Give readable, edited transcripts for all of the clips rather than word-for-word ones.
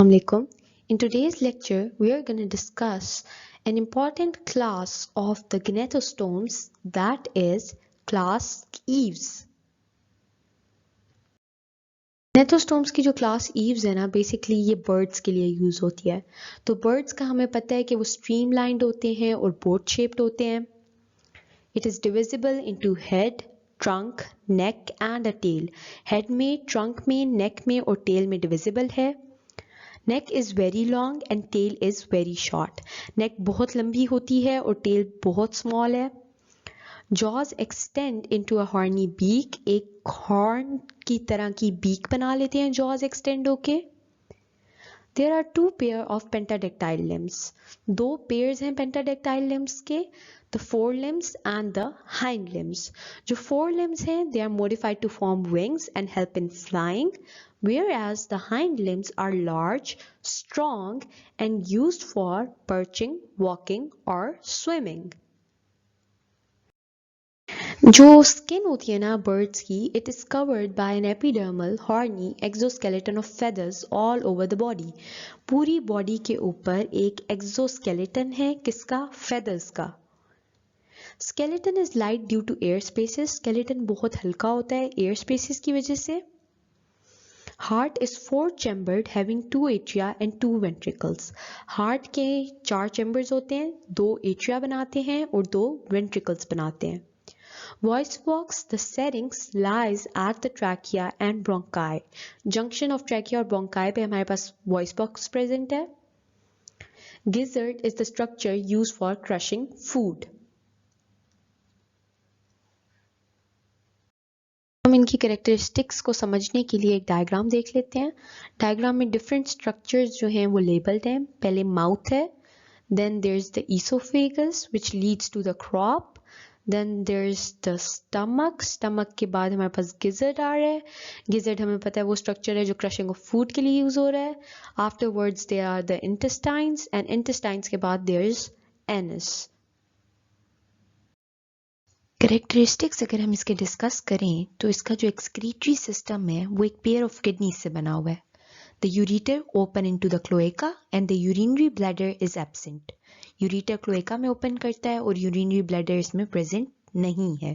Assalamualaikum. In today's lecture, we are going to discuss an important class of the gnatostomes, that is class Aves. gnatostomes की जो class Aves है ना, basically ये birds के लिए use होती है। तो बर्ड्स का हमें पता है कि वो स्ट्रीमलाइंड होते हैं और बोट शेप्ड होते हैं। It is divisible into head, trunk, neck and a tail. Head में, ट्रंक में, नेक में और टेल में डिविजिबल है। Neck is very long and tail is very short. Neck बहुत लंबी होती है और टेल बहुत स्मॉल है। Jaws extend into a horny beak, एक हॉर्न की तरह की बीक बना लेते हैं जॉज एक्सटेंड होके। There are two pair of pentadactyl limbs, दो पेयर्स हैं पेंटाडेक्टाइल लिम्स के, the fore limbs and the hind limbs. जो फोर लिम्स हैं they are modified to form wings and help in flying, whereas the hind limbs are large, strong, and used for perching, walking, or swimming. जो skin होती है ना birds की, it is covered by an epidermal horny exoskeleton of feathers all over the body. पूरी body के ऊपर एक exoskeleton है, किसका? फेदर्स का। Skeleton is light due to air spaces, skeleton बहुत हल्का होता है एयर स्पेसेस की वजह से। Heart is four chambered having two atria and two ventricles. Heart के चार chambers होते हैं, दो atria बनाते हैं और दो ventricles बनाते हैं। Voice box, the syrinx lies at the trachea and bronchi. Junction of trachea और bronchi पे हमारे पास voice box present है। Gizzard is the structure used for crushing food. हम इनकी कैरेक्टरिस्टिक्स को समझने के लिए एक डायग्राम देख लेते हैं। डायग्राम में डिफरेंट स्ट्रक्चर्स जो हैं वो लेबल्ड हैं। पहले माउथ है, then there is the oesophagus which leads to the crop, then there is the stomach, stomach के बाद हमारे पास गिजर्ड आ रहा है। गिजर्ड हमें पता है वो स्ट्रक्चर है जो क्रशिंग ऑफ फूड के लिए यूज हो रहा है। Afterwards there are the intestines and intestines के बाद देयर इज एनस। कैरेक्टरिस्टिक्स अगर हम इसके डिस्कस करें तो इसका जो एक्सक्रीटरी सिस्टम है वो एक पेयर ऑफ किडनी से बना हुआ है। The ureter open into the cloaca and the urinary bladder is absent. Ureter cloaca में ओपन करता है और यूरिनरी ब्लैडर इसमें प्रेजेंट नहीं है।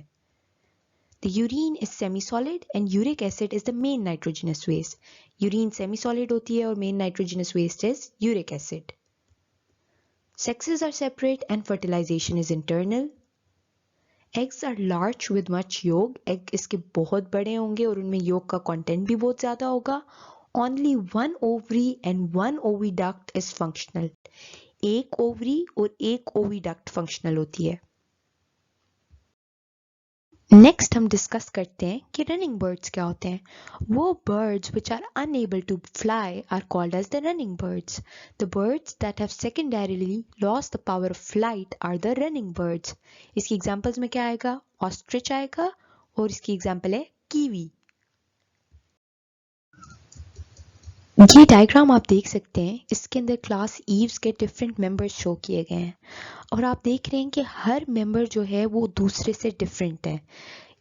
The urine is semi solid and uric acid is the main nitrogenous waste. Urine semi solid होती है और main nitrogenous waste is uric acid. Sexes are separate and fertilisation is internal. Eggs are large with much yolk, egg इसके बहुत बड़े होंगे और उनमें योग का कंटेंट भी बहुत ज्यादा होगा। Only one ovary and one oviduct is functional, एक ओवरी और एक ओविडक्ट फंक्शनल होती है। नेक्स्ट हम डिस्कस करते हैं कि रनिंग बर्ड्स क्या होते हैं। वो birds which are unable to fly are called as the running birds. The birds that have secondarily lost the power of flight are the running birds. इसकी एग्जांपल्स में क्या आएगा? ऑस्ट्रिच आएगा और इसकी एग्जांपल है कीवी। ये डायग्राम आप देख सकते हैं, इसके अंदर क्लास ईव्स के डिफरेंट मेंबर्स शो किए गए हैं और आप देख रहे हैं कि हर मेंबर जो है वो दूसरे से डिफरेंट है।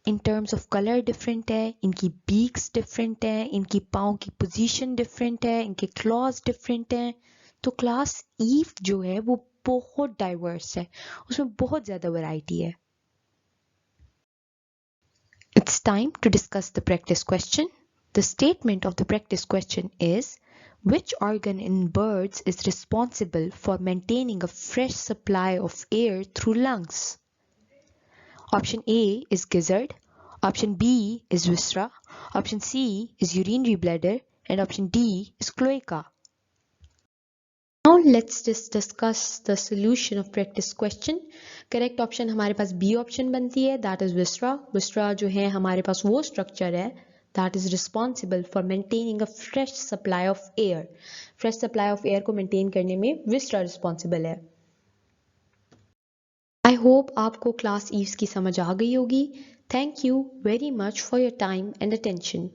In terms of colour different है, इनकी बीक्स डिफरेंट है, इनकी पाँव की पोजीशन डिफरेंट है, इनके क्लॉज डिफरेंट हैं। तो क्लास ईव जो है वो बहुत डाइवर्स है, उसमें बहुत ज्यादा वैरायटी है। It's time to discuss the practice question. The statement of the practice question is, which organ in birds is responsible for maintaining a fresh supply of air through lungs? Option A is gizzard, option B is viscera, option C is urinary bladder, and option D is cloaca. Now let's just discuss the solution of practice question. Correct option हमारे पास B option बनती है, that is viscera. Viscera जो है हमारे पास वो structure है that is responsible for maintaining a fresh supply of air. Fresh supply of air को maintain करने में viscera responsible है। I hope आपको class Eves की समझ आ गई होगी। Thank you very much for your time and attention.